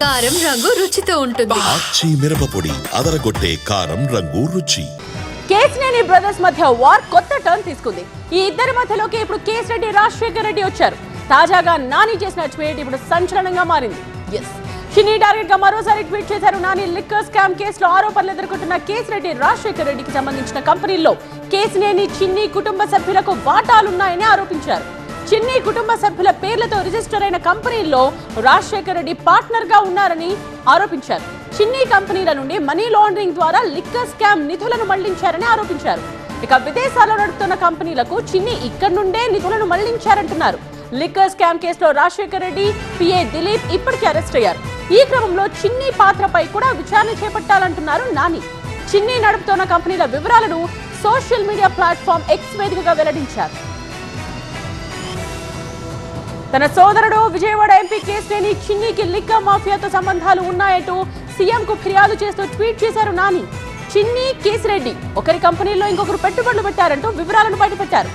కారం రంగు రుచితో ఉంటుంది. ఆచి మిరపపొడి అదరగొట్టే కారం రంగు రుచి. కేశినేని బ్రదర్స్ మధ్య వార్ కొత్త టర్న్ తీసుకుంది. ఈ ఇద్దరి మధ్యలోకి ఇప్పుడు కేశ్ రెడ్డి, రాజశేఖర్ రెడ్డి వచ్చారు. తాజాగా నాని చేసిన ట్వీట్ ఇప్పుడు సంచలనంగా మారింది. చిన్ని టార్గెట్ గా మరోసారి ట్వీట్ చేశారు నాని. లిక్కర్ స్కామ్ కేసులో ఆరోపణలు ఎదుర్కొంటున్న కేశ్ రెడ్డి, రాజశేఖర్ రెడ్డికి సంబంధించిన కంపెనీల్లో కేశినేని, చిన్ని కుటుంబ సభ్యులకు వాటాలున్నాయని ఆరోపించారు. చిన్ని కుటుంబ సభ్యుల పేర్లతో రిజిస్టర్ అయిన కంపెనీల్లో రాజశేఖర్ రెడ్డి పార్ట్నర్ గా ఉన్నారని ఆరోపించారు. చిన్ని కంపెనీల నుండి మనీ లాండరింగ్ ద్వారా లిక్కర్ స్కామ్ నిధులను మళ్లించారని ఆరోపించారు. ఇక విదేశాల్లో నడుపుతున్న కంపెనీలకు చిన్ని ఇక్కడి నుండే నిధులను మళ్లించారంటున్నారు. లిక్కర్ స్కామ్ కేసులో రాజశేఖర్ రెడ్డి, పిఏ దిలీప్ ఇప్పటికే అరెస్ట్ అయ్యారు. ఈ క్రమంలో చిన్ని పాత్రపై కూడా విచారణ చేపట్టాలంటున్నారు నాని. చిన్ని నడుపుతున్న కంపెనీల వివరాలను సోషల్ మీడియా ప్లాట్ఫామ్ ఎక్స్ వేదికగా వెల్లడించారు. తన సోదరుడు విజయవాడ ఎంపీ కేశినేని, చిన్నికి లిక్కర్ మాఫియాతో సంబంధాలు ఉన్నాయంటూ సీఎం కు ఫిర్యాదు చేస్తూ ట్వీట్ చేశారు నాని. చిన్ని, కేశిరెడ్డి ఒకరి కంపెనీల్లో ఇంకొకరు పెట్టుబడులు పెట్టారంటూ వివరాలను బయటపెట్టారు.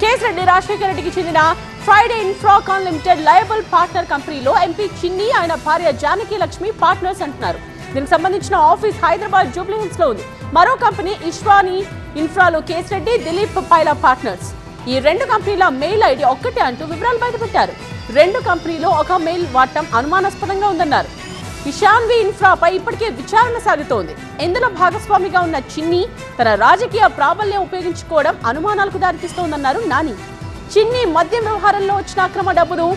కేశిరెడ్డి, రాజశేఖర్ రెడ్డికి చెందిన Friday Infracon limited liable partner కంపెనీలో ఎంపీ చిన్ని, ఆయన భార్య జానకి లక్ష్మి పార్ట్నర్స్ అంటున్నారు. దీనికి సంబంధించిన ఆఫీస్ హైదరాబాద్ జూబ్లీ హిల్స్ లో ఉంది. మరో కంపెనీ ఇష్వాని ఇన్ఫ్రాలో కేశిరెడ్డి, దిలీప్ పైలా పార్ట్నర్స్. ఈ రెండు కంపెనీల మెయిల్ ఐడి ఒక్కటే అంటూ వివరాలు బయటపెట్టారు. రెండు కంపెనీలో ఒక మెయిల్ వాడటం అనుమానాస్పదంగా ఉందన్నారు. ఇషాన్వి ఇన్ఫ్రాపై ఇప్పటికే విచారణ సాగుతోంది. ఇందులో భాగస్వామిగా ఉన్న చిన్ని తన రాజకీయ ప్రాబల్యం ఉపయోగించుకోవడం అనుమానాలకు దారితీస్తోందన్నారు నాని. చిన్ని మద్యం వ్యవహారంలో వచ్చిన అక్రమ డబ్బును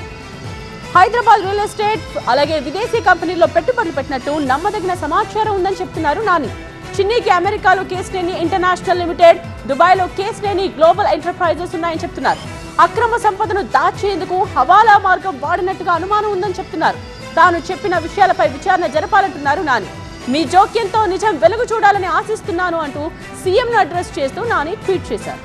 హైదరాబాద్ రియల్ ఎస్టేట్ అలాగే విదేశీ కంపెనీల్లో పెట్టుబడులు పెట్టినట్టు నమ్మదగిన సమాచారం ఉందని చెప్తున్నారు నాని. చిన్నికి అమెరికాలో కేశినేని ఇంటర్నేషనల్ లిమిటెడ్, దుబాయ్లో కేశినేని గ్లోబల్ ఎంటర్ప్రైజెస్ ఉన్నాయని చెప్తున్నారు. అక్రమ సంపదను దాచేందుకు హవాలా మార్గం వాడినట్టుగా అనుమానం ఉందని చెప్తున్నారు. తాను చెప్పిన విషయాలపై విచారణ జరపాలంటున్నారు నాని. మీ జోక్యంతో నిజం వెలుగు చూడాలని ఆశిస్తున్నాను అంటూ సీఎంను అడ్రస్ చేస్తూ నాని ట్వీట్ చేశారు.